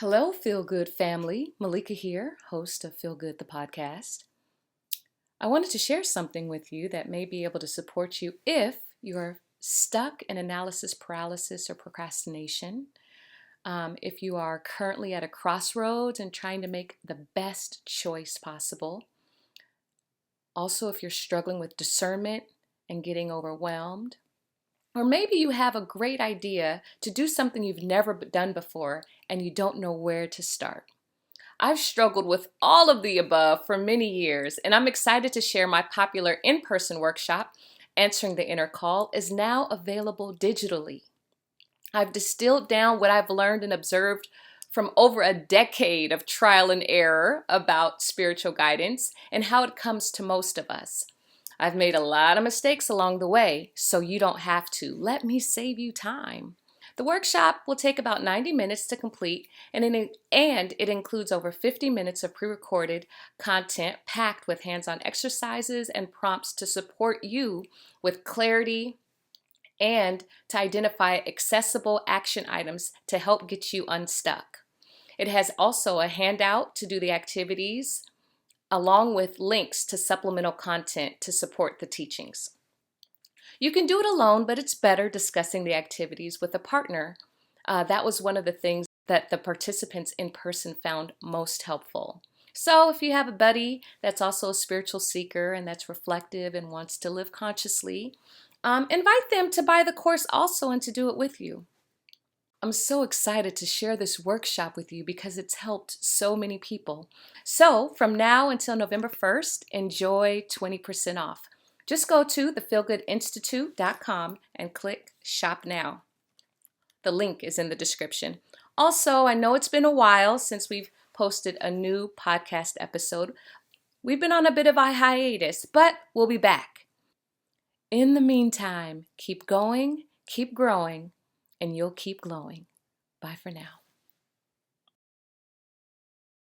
Hello, Feel Good family. Malika here, host of Feel Good, the podcast. I wanted to share something with you that may be able to support you if you're stuck in analysis paralysis or procrastination. If you are currently at a crossroads and trying to make the best choice possible. Also, if you're struggling with discernment and getting overwhelmed. Or maybe you have a great idea to do something you've never done before and you don't know where to start. I've struggled with all of the above for many years, and I'm excited to share my popular in-person workshop, Answering the Inner Call, is now available digitally. I've distilled down what I've learned and observed from over a decade of trial and error about spiritual guidance and how it comes to most of us. I've made a lot of mistakes along the way, so you don't have to. Let me save you time. The workshop will take about 90 minutes to complete, and it includes over 50 minutes of pre-recorded content packed with hands-on exercises and prompts to support you with clarity and to identify accessible action items to help get you unstuck. It has also a handout to do the activities, along with links to supplemental content to support the teachings. You can do it alone, but it's better discussing the activities with a partner. That was one of the things that the participants in person found most helpful. So if you have a buddy that's also a spiritual seeker and that's reflective and wants to live consciously, invite them to buy the course also and to do it with you. I'm so excited to share this workshop with you because it's helped so many people. So from now until November 1st, enjoy 20% off. Just go to thefeelgoodinstitute.com and click Shop Now. The link is in the description. Also, I know it's been a while since we've posted a new podcast episode. We've been on a bit of a hiatus, but we'll be back. In the meantime, keep going, keep growing, and you'll keep glowing. Bye for now.